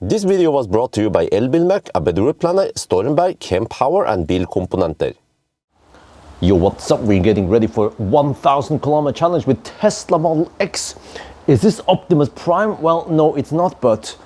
This video was brought to you by Elbilmek, ABRP, Stormberg, Kempower and Bilkomponenter. Yo, what's up? We're getting ready for 1000 kilometer challenge with Tesla Model X. Is this Optimus Prime? Well, no, it's not, but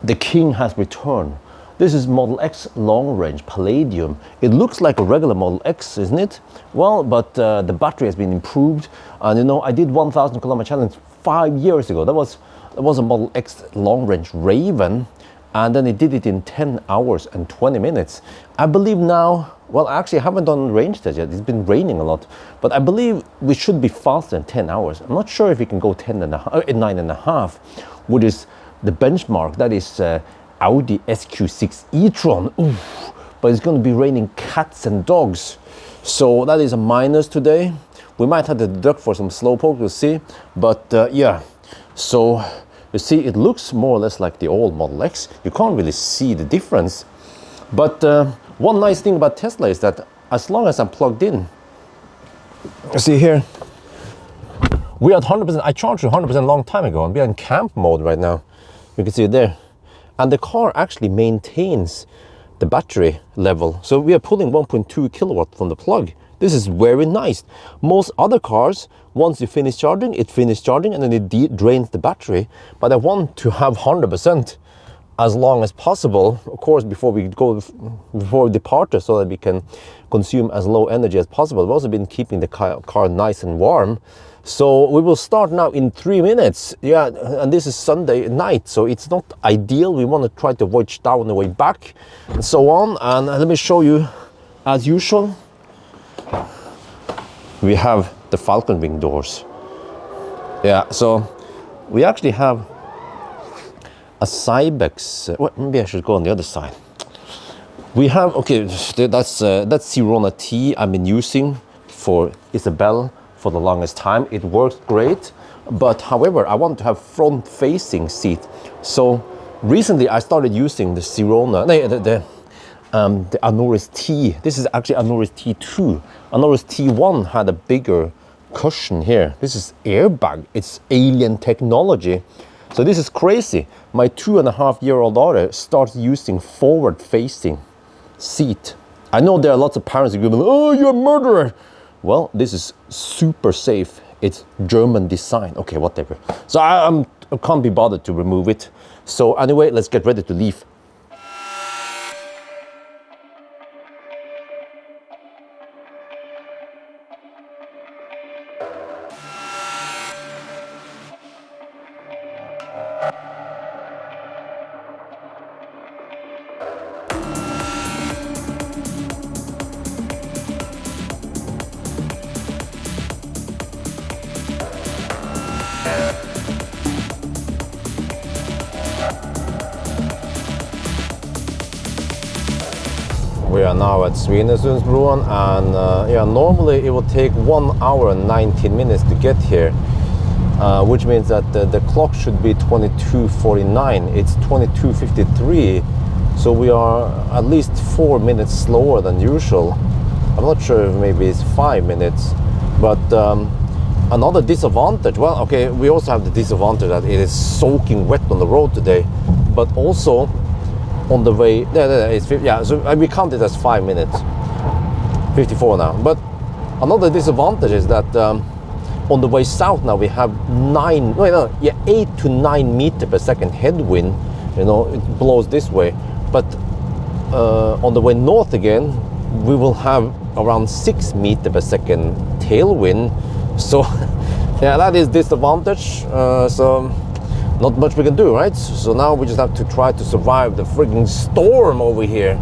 the king has returned. This is Model X long range Palladium. It looks like a regular Model X, isn't it? Well, but the battery has been improved. And you know, I did 1000 kilometer challenge 5 years ago. That was a Model X long range Raven. And then it did it in 10 hours and 20 minutes. I believe now, well, actually I haven't done range test yet. It's been raining a lot, but I believe we should be faster than 10 hours. I'm not sure if we can go 9.5, which is the benchmark. That is Audi SQ6 e-tron. Oof. But it's going to be raining cats and dogs. So that is a minus today. We might have to deduct for some slowpoke, we'll see. But yeah, so you see, it looks more or less like the old Model X. You can't really see the difference. But one nice thing about Tesla is that as long as I'm plugged in, you see here, we're at 100%. I charged 100% a long time ago, and we're in camp mode right now. You can see it there. And the car actually maintains the battery level. So we are pulling 1.2 kilowatt from the plug. This is very nice. Most other cars, once you finish charging, it finishes charging and then it drains the battery. But I want to have 100% as long as possible, of course, before we depart, so that we can consume as low energy as possible. We've also been keeping the car nice and warm. So we will start now in 3 minutes. Yeah, and this is Sunday night, so it's not ideal. We want to try to avoid Stau on the way back and so on. And let me show you, as usual, we have the Falcon Wing doors. Yeah, so we actually have a Cybex. Well, maybe I should go on the other side. We have, okay, that's Sirona T I've been using for Isabel for the longest time. It works great, but however, I want to have front-facing seat. So recently I started using the Sirona, the Anoris T. This is actually Anoris T2. Anoris T1 had a bigger cushion here. This is airbag. It's alien technology. So this is crazy. My 2.5-year-old daughter starts using forward-facing seat. I know there are lots of parents who go, "Oh, you're a murderer." Well, this is super safe. It's German design. Okay, whatever. So I can't be bothered to remove it. So anyway, let's get ready to leave. We are now at Svinesundsbroen, and yeah, normally it will take 1 hour and 19 minutes to get here, which means that the clock should be 22:49. It's 22:53, so we are at least 4 minutes slower than usual. I'm not sure if maybe it's 5 minutes, but another disadvantage, well, okay, we also have the disadvantage that it is soaking wet on the road today, but also on the way, yeah, so we count it as 5 minutes, 54 now. But another disadvantage is that on the way south now we have 8 to 9 meter per second headwind. You know, it blows this way. But on the way north again, we will have around 6 meter per second tailwind. So yeah, that is disadvantage. So not much we can do, right? So now we just have to try to survive the frigging storm over here.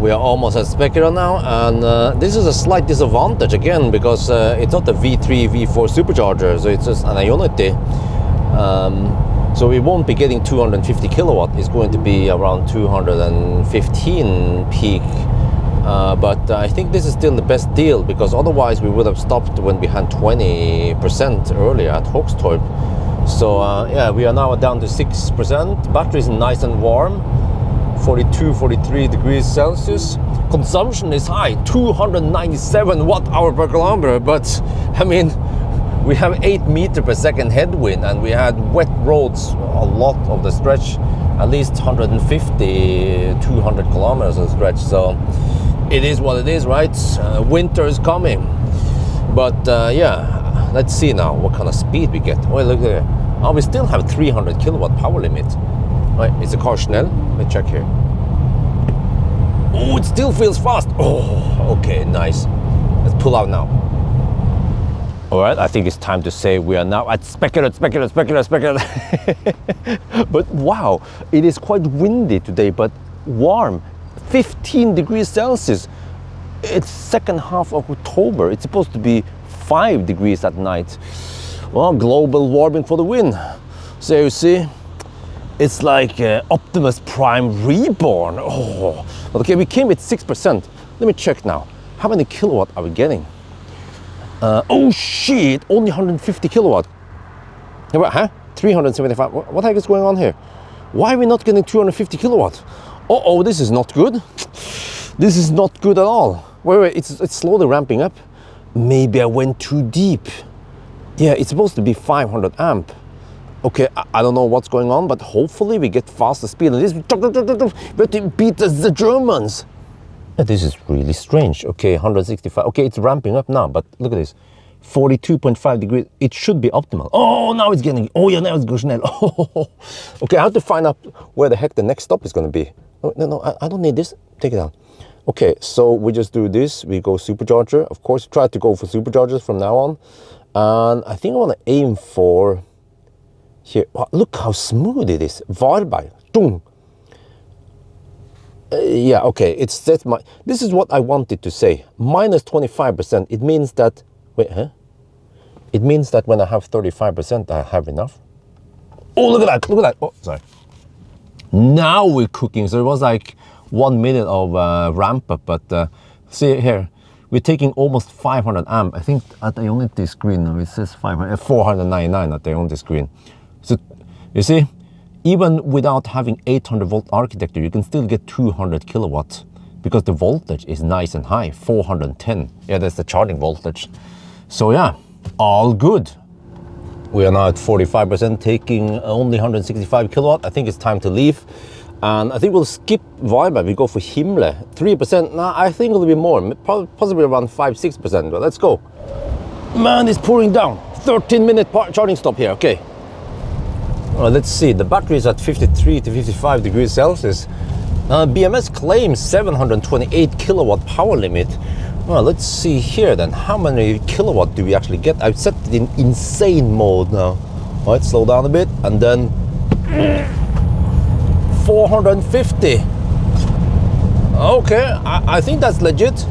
We are almost at Spekkera now, and this is a slight disadvantage again because it's not a V3, V4 supercharger, so it's just an Ioniq. So we won't be getting 250 kilowatt. It's going to be around 215 peak But I think this is still the best deal, because otherwise we would have stopped when we had 20% earlier at Hogstorp. So yeah, we are now down to 6%. Battery is nice and warm, 42, 43 degrees Celsius. Consumption is high, 297 watt-hour per kilometer, but I mean, we have 8 meter per second headwind, and we had wet roads a lot of the stretch, at least 150, 200 kilometers of stretch. So it is what it is, right? Winter is coming. But yeah, let's see now what kind of speed we get. Oh, look there. Oh, we still have 300 kilowatt power limit. Right, is the car Schnell? Let me check here. Oh, it still feels fast. Oh, okay, nice. Let's pull out now. All right, I think it's time to say we are now at speculate. But wow, it is quite windy today, but warm. 15 degrees Celsius. It's second half of October. It's supposed to be 5 degrees at night. Well, global warming for the win. So you see, it's like Optimus Prime reborn. Oh, okay, we came with 6%. Let me check now. How many kilowatt are we getting? Oh shit, only 150 kilowatt. Huh? 375. What the heck is going on here? Why are we not getting 250 kilowatt? Oh, this is not good. This is not good at all. Wait, it's slowly ramping up. Maybe I went too deep. Yeah, it's supposed to be 500 amp. Okay, I don't know what's going on, but hopefully we get faster speed. And this, but to beat the Germans. This is really strange. Okay, 165. Okay, it's ramping up now, but look at this. 42.5 degrees. It should be optimal. Oh, now it's getting. Oh, yeah, now it's going Schnell. Oh, okay, I have to find out where the heck the next stop is going to be. No, I don't need this. Take it down. Okay, so we just do this. We go supercharger. Of course, try to go for superchargers from now on. And I think I want to aim for here. Oh, look how smooth it is. Varberg. Yeah, okay, it's that's my. This is what I wanted to say. Minus 25%. It means that. Wait, huh? It means that when I have 35%, I have enough. Oh, look at that! Look at that! Oh, sorry. Now we're cooking. So it was like 1 minute of ramp up, but see here, we're taking almost 500 amp. I think at the Ioniq screen now it says 499 at the Ioniq screen. So you see. Even without having 800 volt architecture, you can still get 200 kilowatts because the voltage is nice and high, 410. Yeah, that's the charging voltage. So yeah, all good. We are now at 45%, taking only 165 kilowatt. I think it's time to leave. And I think we'll skip Varberg. We go for Himle, 3%. Nah, I think it'll be more, possibly around 5-6%, but let's go. Man, it's pouring down. 13-minute charging stop here, okay. Let's see, the battery is at 53 to 55 degrees Celsius. BMS claims 728 kilowatt power limit. Well, let's see here then, how many kilowatt do we actually get? I've set it in insane mode now. All right, slow down a bit, and then 450. Okay, I think that's legit.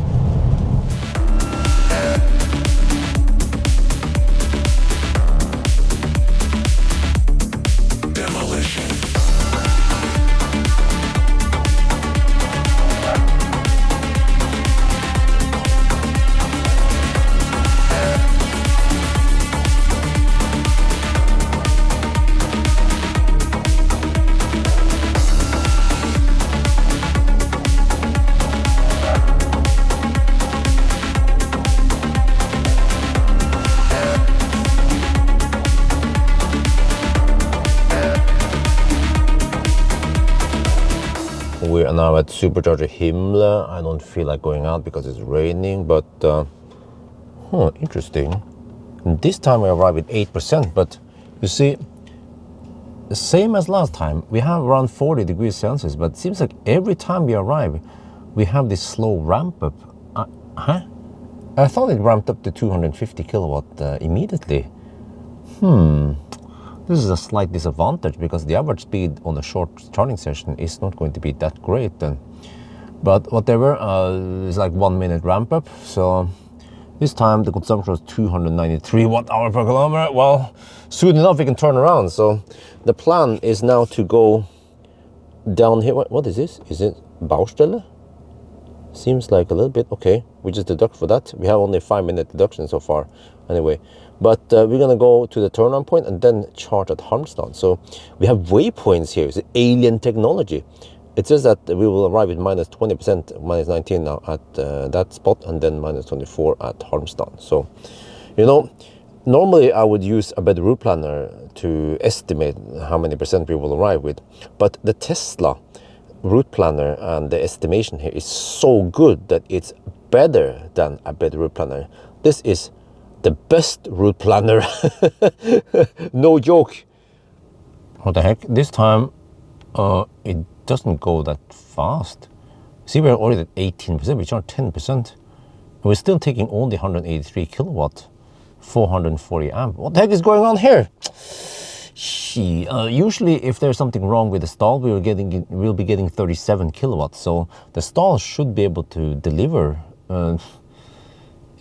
We are now at supercharger Himle. I don't feel like going out because it's raining, but interesting. And this time we arrive at 8%, but you see, the same as last time, we have around 40 degrees Celsius, but it seems like every time we arrive, we have this slow ramp up. I thought it ramped up to 250 kilowatt immediately. This is a slight disadvantage because the average speed on a short charging session is not going to be that great then. But whatever, it's like 1 minute ramp up. So this time the consumption was 293 watt-hour per kilometer. Well, soon enough we can turn around. So the plan is now to go down here. What is this? Is it Baustelle? Seems like a little bit. Okay, we just deduct for that. We have only 5-minute deduction so far anyway. But we're gonna go to the turn-on point and then charge at Halmstad. So we have waypoints here. It's alien technology. It says that we will arrive at minus 20%, minus 19 now at that spot, and then minus 24 at Halmstad. So, you know, normally I would use a better route planner to estimate how many percent we will arrive with. But the Tesla route planner and the estimation here is so good that it's better than a better route planner. This is the best route planner. No joke. What the heck? This time it doesn't go that fast. See, we're already at 18%, we charge 10%. We're still taking only 183 kilowatt, 440 amp. What the heck is going on here? Usually if there's something wrong with the stall, we'll be getting 37 kilowatts. So the stall should be able to deliver. It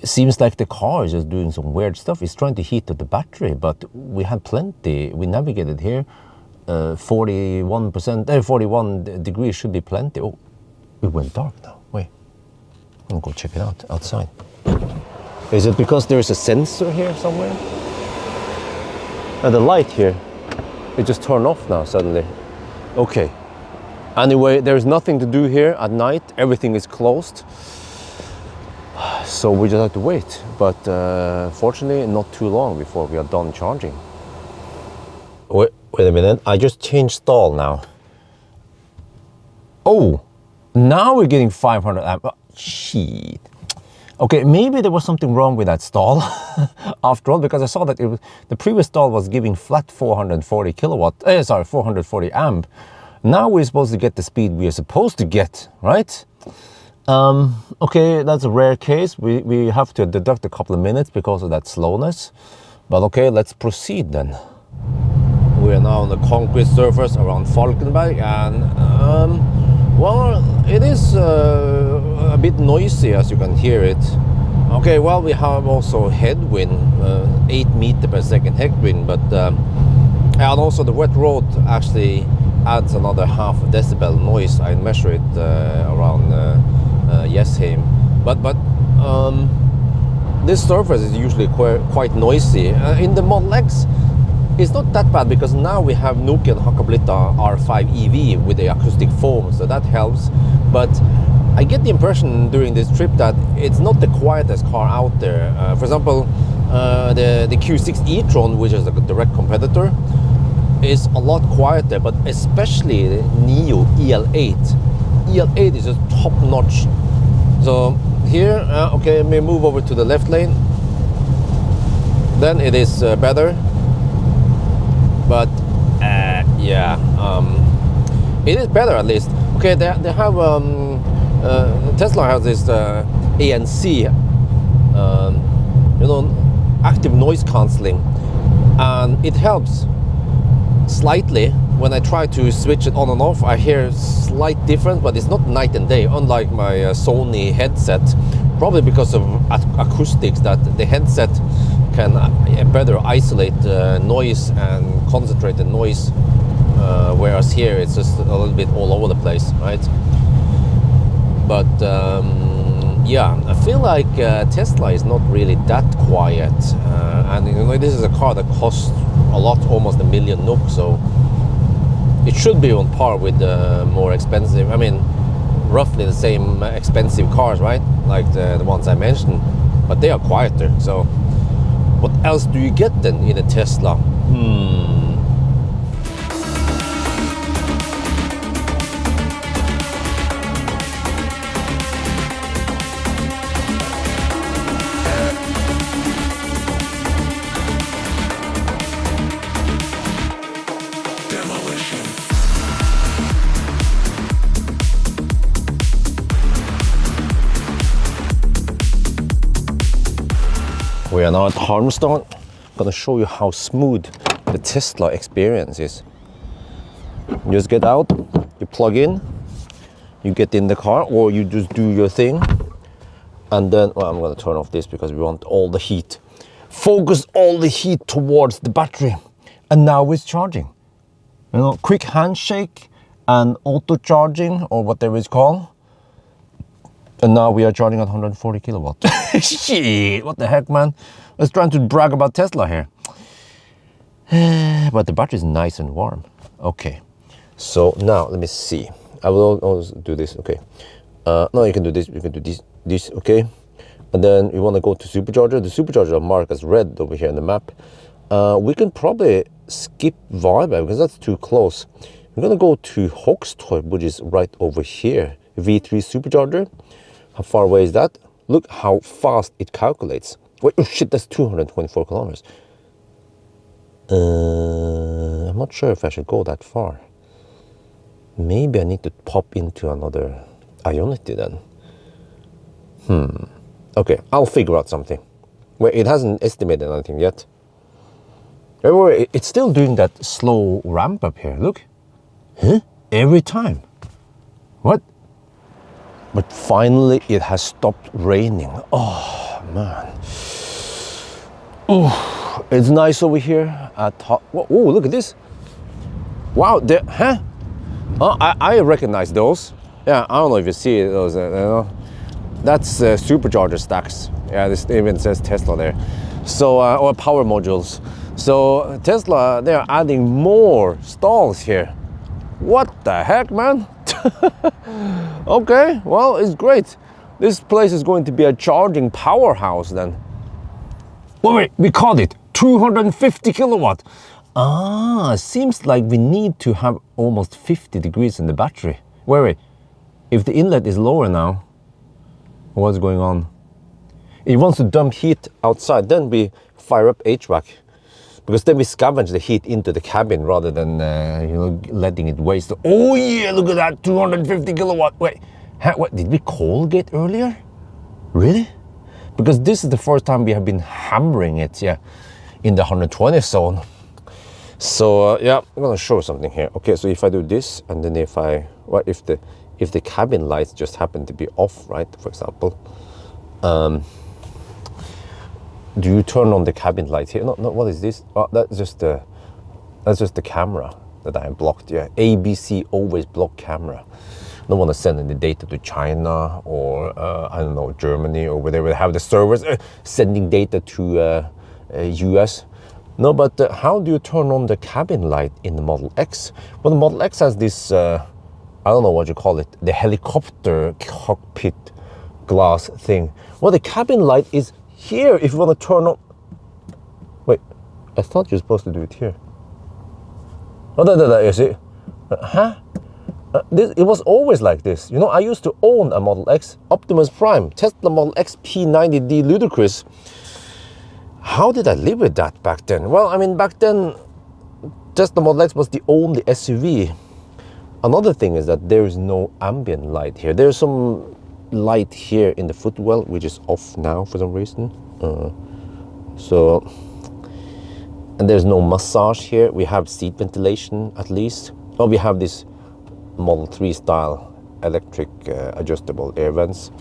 seems like the car is just doing some weird stuff. It's trying to heat up the battery, but we had plenty. We navigated here. 41 degrees should be plenty. Oh, it went dark now. Wait, I'm gonna go check it out outside. Is it because there's a sensor here somewhere? The light here, it just turned off now suddenly. Okay. Anyway, there's nothing to do here at night. Everything is closed. So we just have to wait. But fortunately, not too long before we are done charging. Wait a minute, I just changed stall now. Oh, now we're getting 500 amp. Oh, shit. Okay, maybe there was something wrong with that stall after all, because I saw that the previous stall was giving flat 440 kilowatt, 440 amp. Now we're supposed to get the speed we are supposed to get, right? Okay, that's a rare case. We have to deduct a couple of minutes because of that slowness. But okay, let's proceed then. We are now on the concrete surface around Falkenberg, and well, it is a bit noisy, as you can hear it. Okay, well, we have also headwind, 8 meters per second headwind, but and also the wet road actually adds another half decibel noise. I measure it around Jessheim, but this surface is usually quite noisy. In the Model X, it's not that bad because now we have Nokian Hakkapeliitta R5 EV with the acoustic foam, so that helps. But I get the impression during this trip that it's not the quietest car out there. For example, the Q6 e-tron, which is a direct competitor, is a lot quieter, but especially the NIO EL8. EL8 is just top notch. So here, okay, may move over to the left lane. Then it is better. But yeah, it is better at least. Okay, they have Tesla has this ANC, you know, active noise cancelling, and it helps slightly. When I try to switch it on and off, I hear slight difference, but it's not night and day. Unlike my Sony headset, probably because of acoustics, that the headset can better isolate noise and concentrate the noise, whereas here it's just a little bit all over the place, right? But yeah, I feel like Tesla is not really that quiet, and you know, this is a car that costs a lot, almost 1 million NOK, so it should be on par with the more expensive, I mean, roughly the same expensive cars, right? Like the ones I mentioned, but they are quieter. So what else do you get then in a Tesla? We are now at Halmstad. I'm gonna show you how smooth the Tesla experience is. You just get out, you plug in, you get in the car, or you just do your thing. And then, well, I'm gonna turn off this because we want all the heat. Focus all the heat towards the battery. And now it's charging. You know, quick handshake and auto charging, or whatever it's called. And now we are charging at 140 kilowatt. Shit, what the heck, man? I was trying to brag about Tesla here. But the battery is nice and warm. Okay, so now let me see. I will always do this, okay. No, you can do this, you can do this, okay. And then you want to go to supercharger. The supercharger are marked as red over here on the map. We can probably skip Varberg because that's too close. We're gonna go to Hogstorp, which is right over here. V3 supercharger. How far away is that? Look how fast it calculates. Wait, oh shit, that's 224 kilometers. I'm not sure if I should go that far. Maybe I need to pop into another Ioniq then. Okay, I'll figure out something. Wait, it hasn't estimated anything yet. It's still doing that slow ramp up here, look. Huh? Every time. What? But finally it has stopped raining. Oh, man. Oh, it's nice over here at top. Oh, look at this. Wow, huh? Oh, I recognize those. Yeah, I don't know if you see those, you know. That's supercharger stacks. Yeah, this even says Tesla there. So, or power modules. So Tesla, they're adding more stalls here. What the heck, man? Okay, well, it's great. This place is going to be a charging powerhouse then. Wait, we caught it. 250 kilowatt. Ah, seems like we need to have almost 50 degrees in the battery. Wait. If the inlet is lower now, what's going on? It wants to dump heat outside, then we fire up HVAC. Because then we scavenge the heat into the cabin rather than letting it waste. Oh yeah, look at that, 250 kilowatt. Wait, what, did we cold gate earlier? Really? Because this is the first time we have been hammering it, yeah, in the 120 zone. So yeah, I'm gonna show something here. Okay, so if I do this, and then if the cabin lights just happen to be off, right, for example, do you turn on the cabin lights here? No, what is this? Oh, that's just the camera that I blocked. Yeah, ABC always block camera. Don't want to send any data to China or I don't know, Germany or whatever. They have the servers sending data to US. No, but how do you turn on the cabin light in the Model X? Well, the Model X has this, I don't know what you call it, the helicopter cockpit glass thing. Well, the cabin light is here if you want to turn on. Wait, I thought you're supposed to do it here. Oh, there, you see? Huh? It was always like this. You know, I used to own a Model X, Optimus Prime, Tesla Model X P90D Ludicrous. How did I live with that back then? Well, I mean, back then, Tesla Model X was the only SUV. Another thing is that there is no ambient light here. There's some light here in the footwell, which is off now for some reason. And there's no massage here. We have seat ventilation at least. Oh, we have this Model 3 style electric adjustable air vents.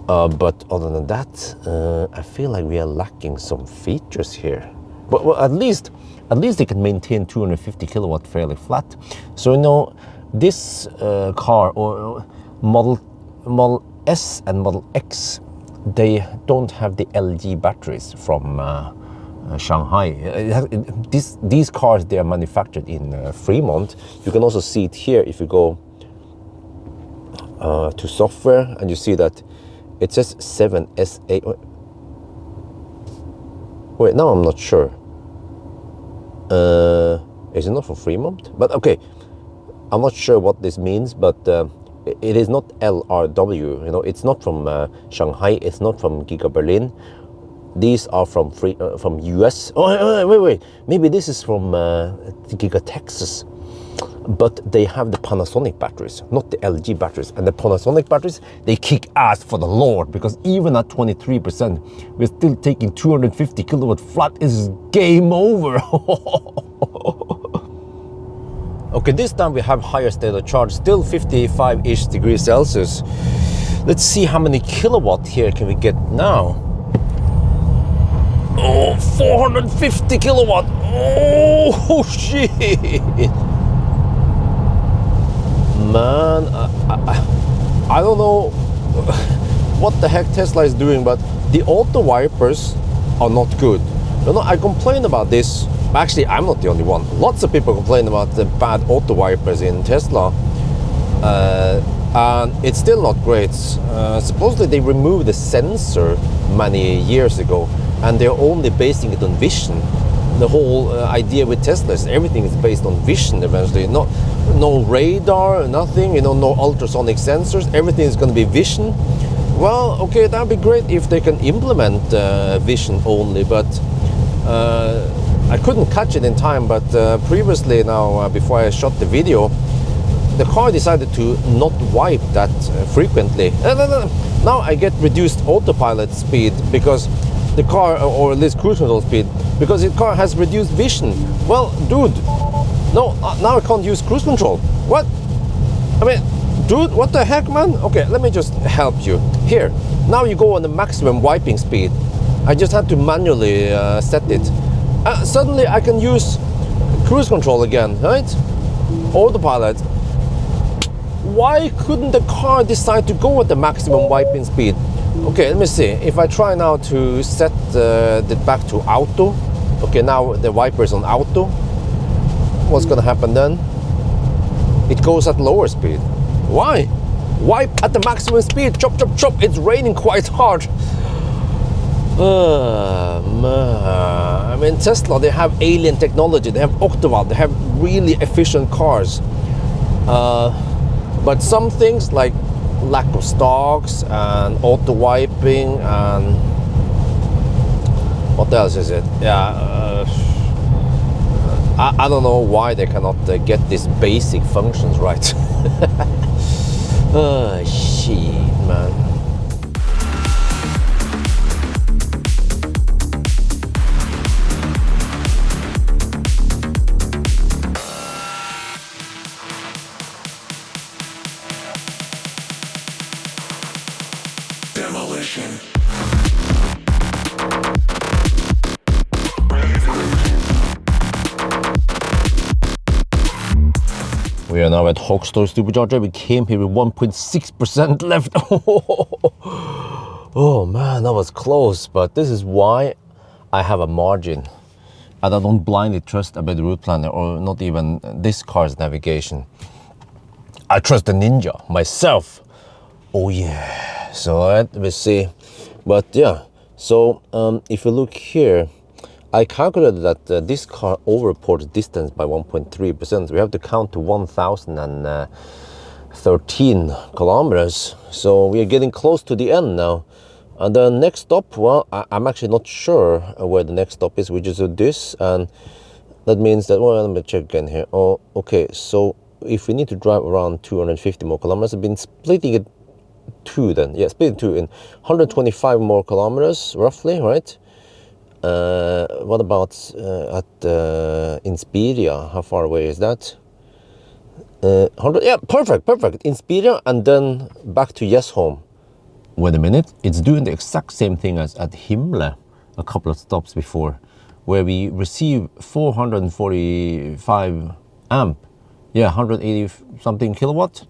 But other than that, I feel like we are lacking some features here. But well, at least they can maintain 250 kilowatt fairly flat. So, you know, this car or Model S and Model X, they don't have the LG batteries from Shanghai. These cars, they are manufactured in Fremont. You can also see it here if you go to software and you see that it says 7SA. Wait, now I'm not sure. Is it not from Fremont? But okay, I'm not sure what this means, but it is not LRW. You know, it's not from Shanghai. It's not from Giga Berlin. These are from US. Oh, wait. Maybe this is from Giga Texas. But they have the Panasonic batteries, not the LG batteries. And the Panasonic batteries, they kick ass for the Lord, because even at 23%, we're still taking 250 kilowatt flat. Is game over. Okay, this time we have higher state of charge, still 55-ish degrees Celsius. Let's see how many kilowatt here can we get now. Oh, 450 kilowatt. Oh, shit. Man, I don't know. what the heck Tesla is doing, but the auto wipers are not good. You know, I complain about this. Actually, I'm not the only one. Lots of people complain about the bad auto wipers in Tesla. And it's still not great. Supposedly they removed the sensor many years ago, and they're only basing it on vision. The whole idea with Tesla is everything is based on vision eventually. No radar, nothing, you know, no ultrasonic sensors. Everything is going to be vision. Well, okay, that'd be great if they can implement vision only, but I couldn't catch it in time. But previously now, before I shot the video, the car decided to not wipe that frequently. Now I get reduced autopilot speed because the car, or at least cruise control speed, because the car has reduced vision. Well, dude, no, now I can't use cruise control. What? I mean, dude, what the heck, man? Okay, let me just help you. Here, now you go on the maximum wiping speed. I just had to manually set it. Suddenly I can use cruise control again, right? Autopilot. Why couldn't the car decide to go at the maximum wiping speed? Okay, let me see. If I try now to set it back to auto. Okay, now the wiper's on auto. What's gonna happen then? It goes at lower speed. Why? Wipe at the maximum speed. Chop, chop, chop. It's raining quite hard. Man. I mean, Tesla, they have alien technology. They have Octava. They have really efficient cars. But some things like lack of stocks and auto wiping and what else is it? Yeah, I don't know why they cannot get these basic functions right. Shit, man. We are now at Hogstore Supercharger. We came here with 1.6% left. Oh man, that was close. But this is why I have a margin. And I don't blindly trust a better route planner or not even this car's navigation. I trust the Ninja myself. Oh yeah. So let me see. But yeah, so if you look here, I calculated that this car overreports distance by 1.3%. We have to count to 1,013 kilometers. So we are getting close to the end now. And the next stop, well, I'm actually not sure where the next stop is. We just do this, and that means that, well, let me check again here. Oh, okay, so if we need to drive around 250 more kilometers, I've been splitting it two then. Yeah, split it two in 125 more kilometers, roughly, right? What about at Inspiria? How far away is that? 100. Yeah, perfect. Inspiria, and then back to Home. Wait a minute, it's doing the exact same thing as at Himle a couple of stops before, where we receive 445 amp. Yeah, 180 something kilowatt.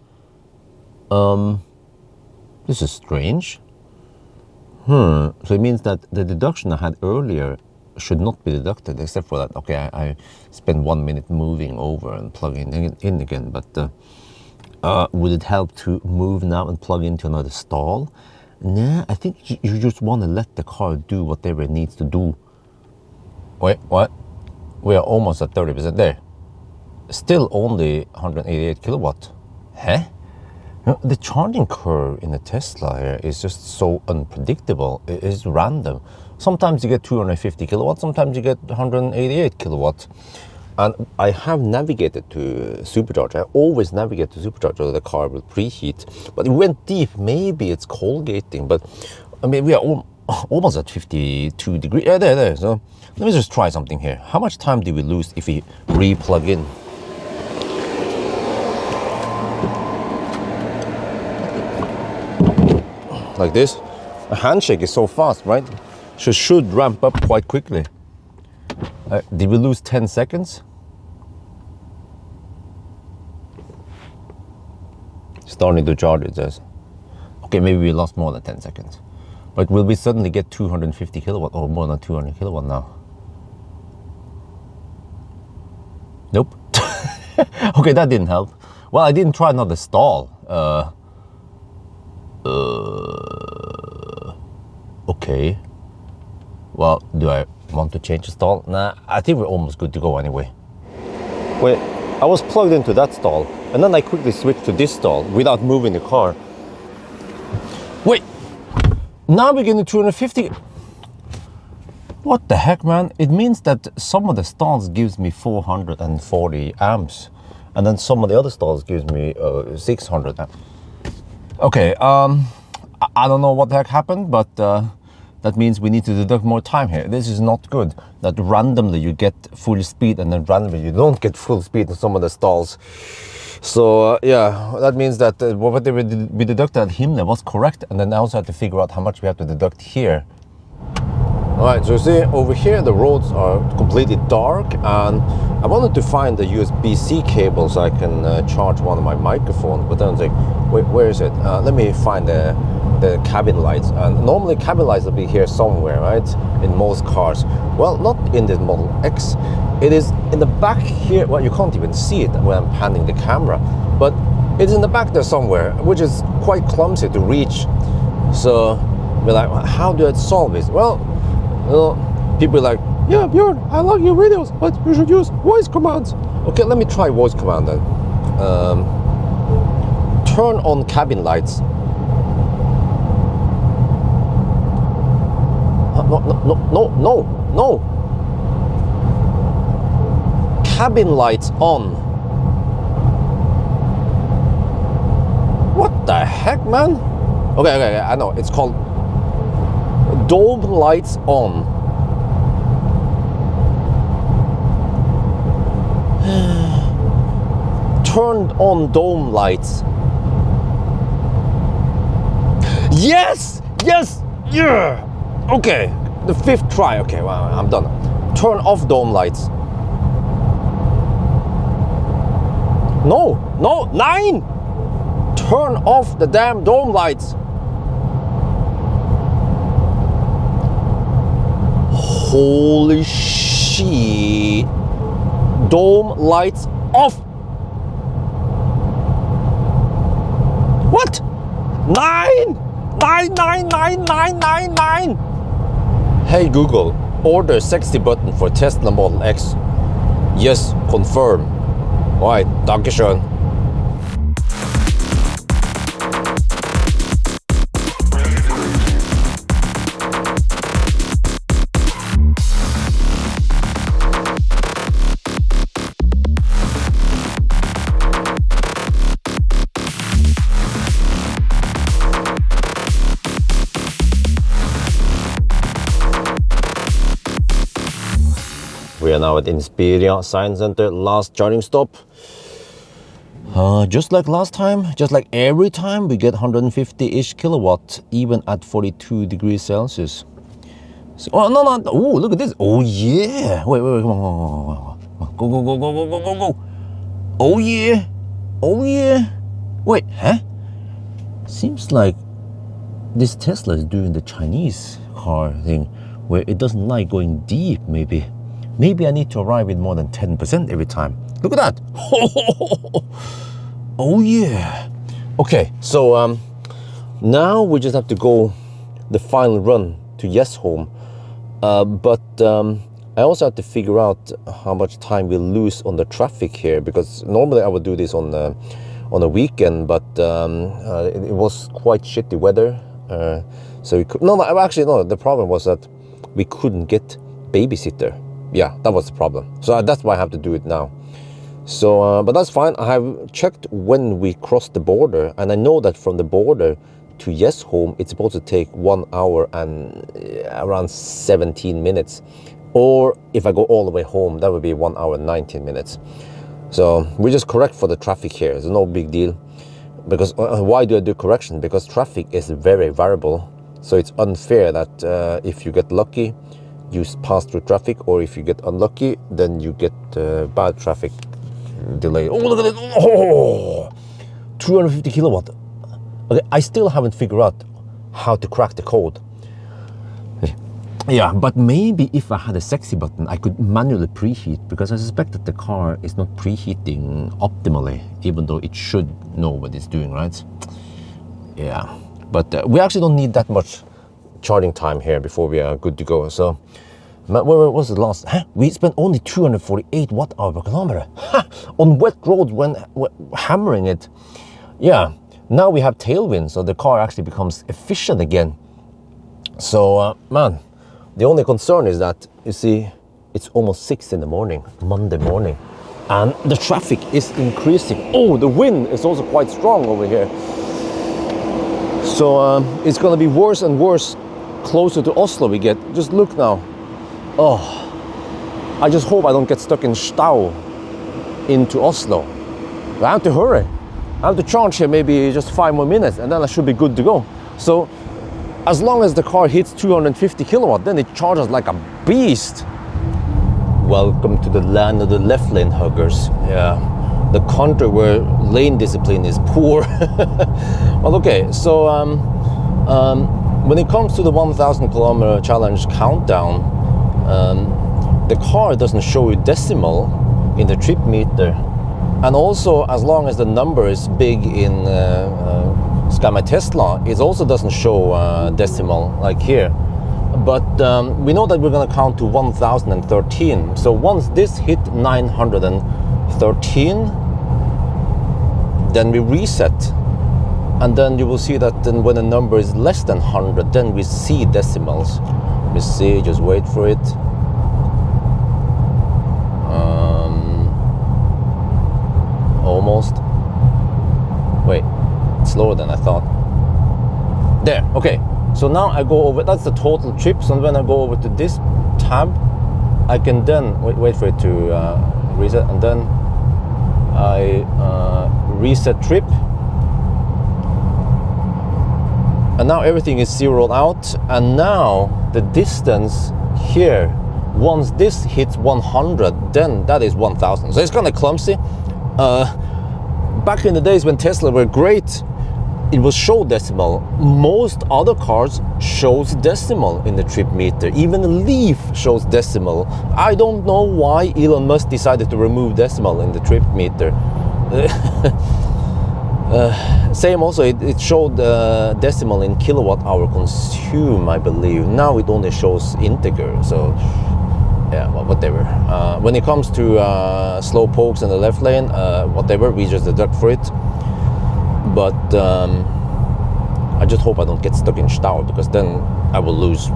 This is strange. So it means that the deduction I had earlier should not be deducted, except for that, okay, I spent 1 minute moving over and plugging in again, but would it help to move now and plug into another stall? Nah, I think you just want to let the car do whatever it needs to do. Wait, what? We are almost at 30% there. Still only 188 kilowatt. Huh? The charging curve in the Tesla here is just so unpredictable. It is random. Sometimes you get 250 kilowatts, sometimes you get 188 kilowatts. And I have navigated to supercharger. I always navigate to supercharger so the car will preheat. But it went deep. Maybe it's cold gating. But I mean, we are almost at 52 degrees. Yeah, there. So let me just try something here. How much time do we lose if we re-plug in? Like this. A handshake is so fast, right? Should ramp up quite quickly. Did we lose 10 seconds? Starting to charge, it says. Okay, maybe we lost more than 10 seconds. But will we suddenly get 250 kilowatt or more than 200 kilowatt now? Nope. Okay, that didn't help. Well, I didn't try another stall. Okay. Well, do I want to change the stall? Nah, I think we're almost good to go anyway. Wait, I was plugged into that stall, and then I quickly switched to this stall without moving the car. Wait, now we're getting 250. What the heck, man? It means that some of the stalls gives me 440 amps, and then some of the other stalls gives me 600 amps. Okay, I don't know what the heck happened, but that means we need to deduct more time here. This is not good, that randomly you get full speed and then randomly you don't get full speed in some of the stalls. So yeah, that means that what we deducted at Himmler was correct, and then I also had to figure out how much we have to deduct here. Alright, so you see over here the roads are completely dark, and I wanted to find the USB-C cable so I can charge one of my microphones, but then I was like, wait, where is it? Let me find the cabin lights. And normally cabin lights will be here somewhere, right? In most cars. Well, not in this Model X. It is in the back here. Well, you can't even see it when I'm panning the camera, but it's in the back there somewhere, which is quite clumsy to reach. So we're like, how do I solve this? Well, people are like, yeah, Bjørn, I like your videos, but you should use voice commands. Okay, let me try voice command then. Turn on cabin lights. No. Cabin lights on. What the heck, man? Okay, I know. It's called dome lights on. Turned on dome lights. Yes! Yeah! Okay, the 5th try. Okay, well, I'm done. Turn off dome lights. No, 9! Turn off the damn dome lights. Holy shit. Dome lights off. What? 9! Hey Google, order 60 button for Tesla Model X. Yes, confirm. Alright, dankeschön. We are now at Inspiria Science Center, last charging stop. Just like last time, just like every time, we get 150-ish kilowatt, even at 42 degrees Celsius. So, oh, no, oh, look at this. Oh, yeah. Wait, come on. Go. Oh, yeah. Wait, huh? Seems like this Tesla is doing the Chinese car thing, where it doesn't like going deep, maybe. Maybe I need to arrive with more than 10% every time. Look at that. Oh yeah. Okay, so now we just have to go the final run to Yes Home. But I also have to figure out how much time we'll lose on the traffic here, because normally I would do this on a weekend, but it was quite shitty weather. So we could, no, the problem was that we couldn't get babysitter. Yeah, that was the problem. So that's why I have to do it now. So, but that's fine. I have checked when we crossed the border, and I know that from the border to Yes Home, it's supposed to take 1 hour and around 17 minutes. Or if I go all the way home, that would be 1 hour and 19 minutes. So we just correct for the traffic here. It's no big deal. Because why do I do correction? Because traffic is very variable. So it's unfair that if you get lucky, you pass through traffic, or if you get unlucky, then you get bad traffic delay. Oh, look at it. Oh, 250 kilowatt. Okay, I still haven't figured out how to crack the code. Yeah, but maybe if I had a sexy button, I could manually preheat, because I suspect that the car is not preheating optimally, even though it should know what it's doing, right? Yeah, but we actually don't need that much charging time here before we are good to go. So, where was the last? Huh? We spent only 248 watt-hour per kilometer on wet roads when hammering it. Yeah, now we have tailwind, so the car actually becomes efficient again. So, man, the only concern is that, you see, it's almost 6 in the morning, Monday morning, and the traffic is increasing. Oh, the wind is also quite strong over here. So it's going to be worse and worse closer to Oslo we get. Just look now. Oh, I just hope I don't get stuck in Stau into Oslo. But I have to hurry. I have to charge here maybe just 5 more minutes, and then I should be good to go. So as long as the car hits 250 kilowatt, then it charges like a beast. Welcome to the land of the left lane huggers. Yeah, the country where lane discipline is poor. Well, okay, so when it comes to the 1,000 kilometer challenge countdown, the car doesn't show you decimal in the trip meter. And also, as long as the number is big in ScanMyTesla, it also doesn't show decimal like here. But we know that we're going to count to 1013. So once this hit 913, then we reset. And then you will see that then when the number is less than 100, then we see decimals. Let me see, just wait for it. Almost. Wait, it's slower than I thought. There, okay. So now I go over, that's the total trip. So when I go over to this tab, I can then, wait for it to reset, and then I reset trip. And now everything is zeroed out. And now the distance here, once this hits 100, then that is 1,000. So it's kind of clumsy. Back in the days when Tesla were great, it will show decimal. Most other cars shows decimal in the trip meter. Even the Leaf shows decimal. I don't know why Elon Musk decided to remove decimal in the trip meter. Same also, it showed decimal in kilowatt hour consumed, I believe. Now it only shows integer, so yeah, well, whatever. When it comes to slow pokes in the left lane, whatever, we just deduct for it. But I just hope I don't get stuck in Stau, because then I will lose,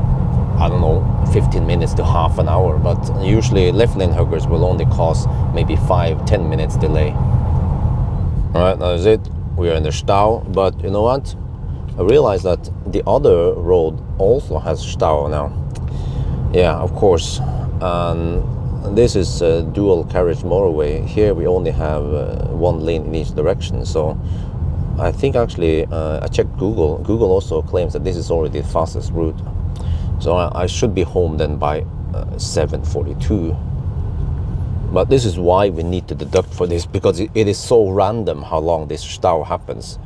I don't know, 15 minutes to half an hour. But usually left lane huggers will only cause maybe 5-10 minutes delay. Alright, that is it. We are in the Stau, but you know what? I realized that the other road also has Stau now. Yeah, of course. This is a dual carriage motorway. Here we only have one lane in each direction. So I think actually, I checked Google. Google also claims that this is already the fastest route. So I should be home then by 7:42. But this is why we need to deduct for this, because it is so random how long this Stau happens.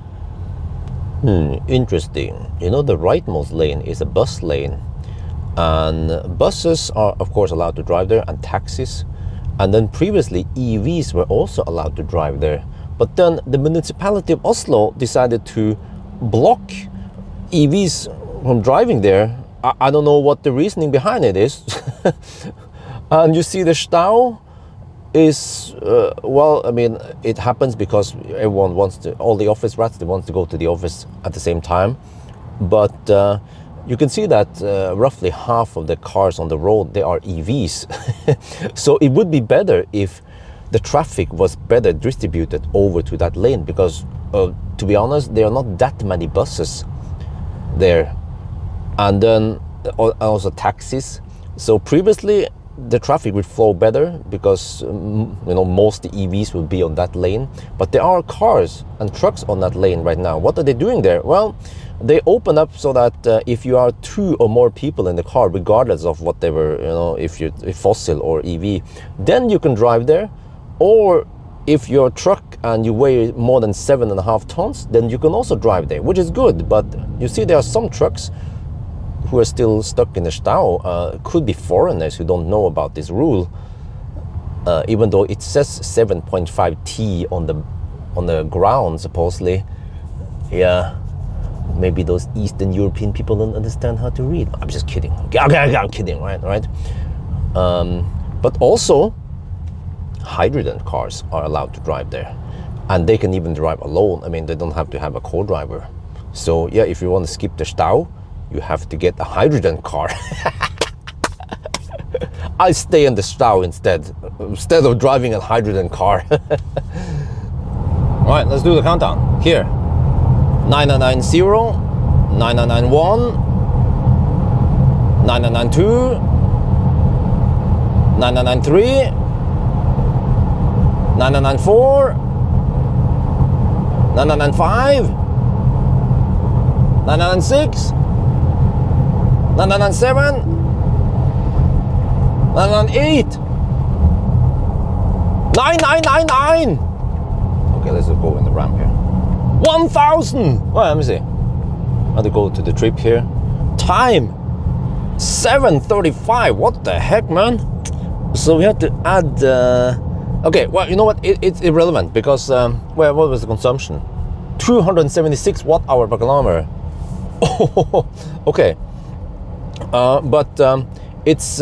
Interesting. You know, the rightmost lane is a bus lane. And buses are, of course, allowed to drive there, and taxis. And then previously, EVs were also allowed to drive there. But then the municipality of Oslo decided to block EVs from driving there. I don't know what the reasoning behind it is. And you see the Stau is, well, I mean, it happens because everyone wants to, all the office rats, they want to go to the office at the same time. But you can see that roughly half of the cars on the road, they are EVs. So it would be better if the traffic was better distributed over to that lane, because to be honest, there are not that many buses there. And then also taxis. So previously the traffic would flow better because you know, most EVs will be on that lane, but there are cars and trucks on that lane right now. What are they doing there? Well, they open up so that if you are 2 or more people in the car, regardless of whatever, you know, if you're fossil or EV, then you can drive there. Or if your truck and you weigh more than 7.5 tons, then you can also drive there, which is good. But you see, there are some trucks who are still stuck in the Stau. Could be foreigners who don't know about this rule, even though it says 7.5 T on the ground supposedly. Yeah, maybe those Eastern European people don't understand how to read. I'm just kidding. Okay, I'm kidding, right? But also, hydrogen cars are allowed to drive there, and they can even drive alone. I mean, they don't have to have a co-driver. So yeah, if you want to skip the Stau, you have to get a hydrogen car. I stay in the Stau instead of driving a hydrogen car. All right, let's do the countdown. Here, 9990, 9991, 9992, 9993, 9994, 9995, 996, 997, 998, 9999. Okay, let's go in the ramp here. 1000. Well, let me see. I have to go to the trip here. Time 7:35. What the heck, man? So we have to add. Okay, well, you know what? It's irrelevant because well, what was the consumption? 276 watt-hour per kilometer. Okay, but it's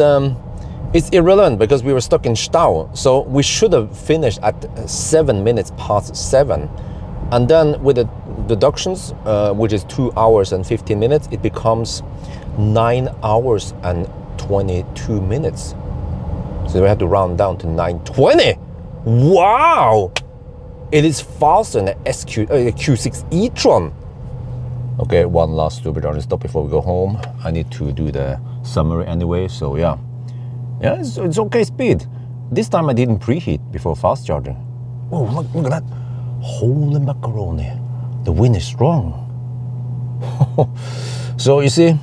irrelevant because we were stuck in Stau. So we should have finished at 7 minutes past 7, and then with the deductions, which is 2 hours and 15 minutes, it becomes 9 hours and 22 minutes. So we have to round down to 9:20. Wow! It is faster than the Q6 e-tron. Okay, one last supercharging stop before we go home. I need to do the summary anyway, so yeah. Yeah, it's okay speed. This time I didn't preheat before fast charging. Oh, look at that. Holy macaroni. The wind is strong. So you see,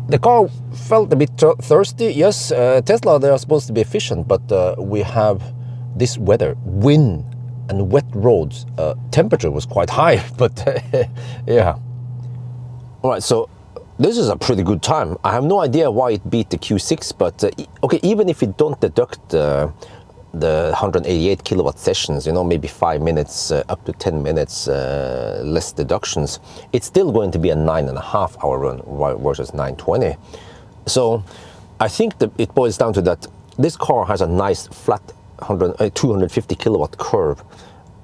the car felt a bit thirsty. Yes, Tesla, they are supposed to be efficient, but we have this weather, wind and wet roads. Temperature was quite high, but yeah. All right, so this is a pretty good time. I have no idea why it beat the Q6, but okay, even if you don't deduct the 188 kilowatt sessions, you know, maybe 5 minutes, up to 10 minutes less deductions, it's still going to be a 9.5 hour run versus 9:20. So I think that it boils down to that this car has a nice flat 250 kilowatt curve,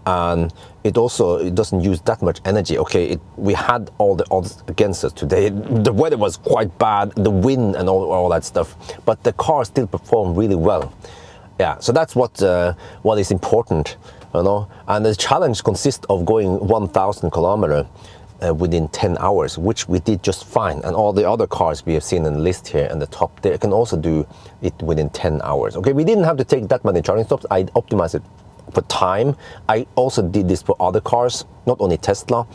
and it doesn't use that much energy. Okay, we had all the odds against us today. The weather was quite bad, the wind and all that stuff, but the car still performed really well. Yeah, so that's what is important, you know. And the challenge consists of going 1,000 kilometers within 10 hours, which we did just fine. And all the other cars we have seen in the list here in the top, they can also do it within 10 hours. Okay, we didn't have to take that many charging stops. I optimized it for time. I also did this for other cars, not only Tesla.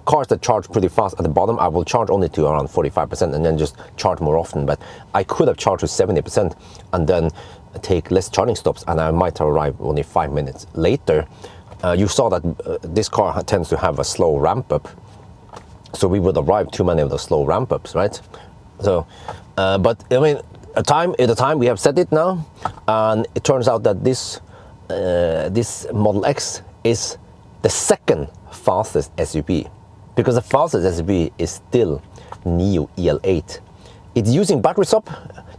Cars that charge pretty fast at the bottom, I will charge only to around 45% and then just charge more often. But I could have charged to 70% and then take less charging stops, and I might arrive only 5 minutes later. You saw that this car tends to have a slow ramp up, so we would arrive too many of the slow ramp ups, right? So, but I mean, at the time we have set it now, and it turns out that this Model X is the second fastest SUV, because the fastest SUV is still Nio EL8. It's using battery swap.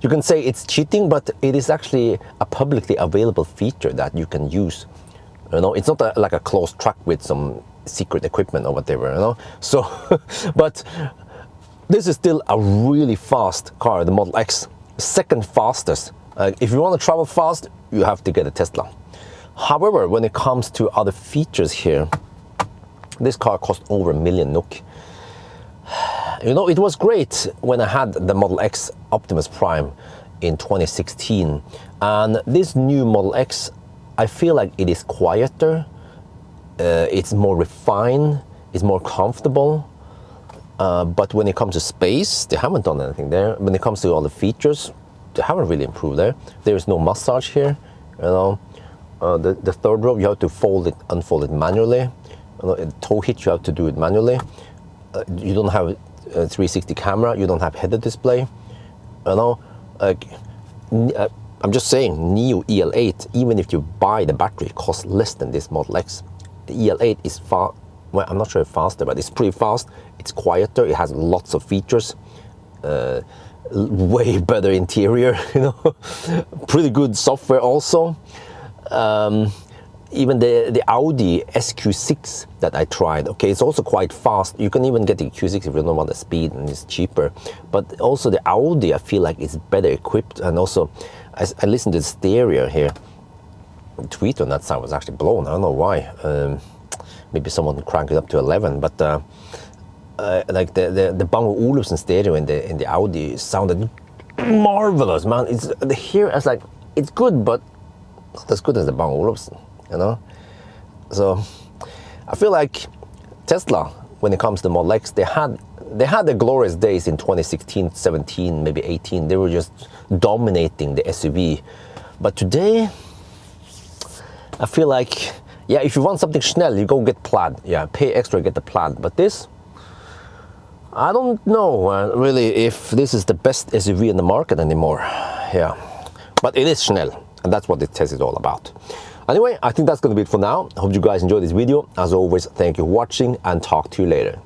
You can say it's cheating, but it is actually a publicly available feature that you can use. You know, it's not like a closed track with some secret equipment or whatever, you know. So, but this is still a really fast car, the Model X, second fastest. If you want to travel fast, you have to get a Tesla. However, when it comes to other features here, this car cost over 1 million NOK. You know, it was great when I had the Model X Optimus Prime in 2016, and this new Model X, I feel like it is quieter, it's more refined, it's more comfortable, but when it comes to space, they haven't done anything there. When it comes to all the features, they haven't really improved there. There is no massage here, you know. The third row, you have to unfold it manually. Toe hitch, you have to do it manually. You don't have a 360 camera, you don't have header display. I'm just saying, Neo EL8, even if you buy the battery, costs less than this Model X. The EL8 is far, well, I'm not sure if faster, but it's pretty fast. It's quieter, it has lots of features, way better interior, pretty good software also. Even the Audi SQ6 that I tried, okay, it's also quite fast. You can even get the Q6 if you don't want the speed and it's cheaper. But also the Audi, I feel like it's better equipped. And also, I listened to the stereo here. The tweet on that side was actually blown. I don't know why. Maybe someone cranked it up to 11. But like the Bang & Olufsen stereo in the Audi sounded marvelous, man. Here, I was like, it's good, but not as good as the Bang & Olufsen. So I feel like Tesla, when it comes to Model X, they had their glorious days in 2016, 17, maybe 18. They were just dominating the SUV. But today, I feel like, yeah, if you want something Schnell, you go get Plaid. Yeah, pay extra, get the Plaid. But this, I don't know really if this is the best SUV in the market anymore. Yeah, but it is Schnell, and that's what this test is all about. Anyway, I think that's going to be it for now. I hope you guys enjoyed this video. As always, thank you for watching and talk to you later.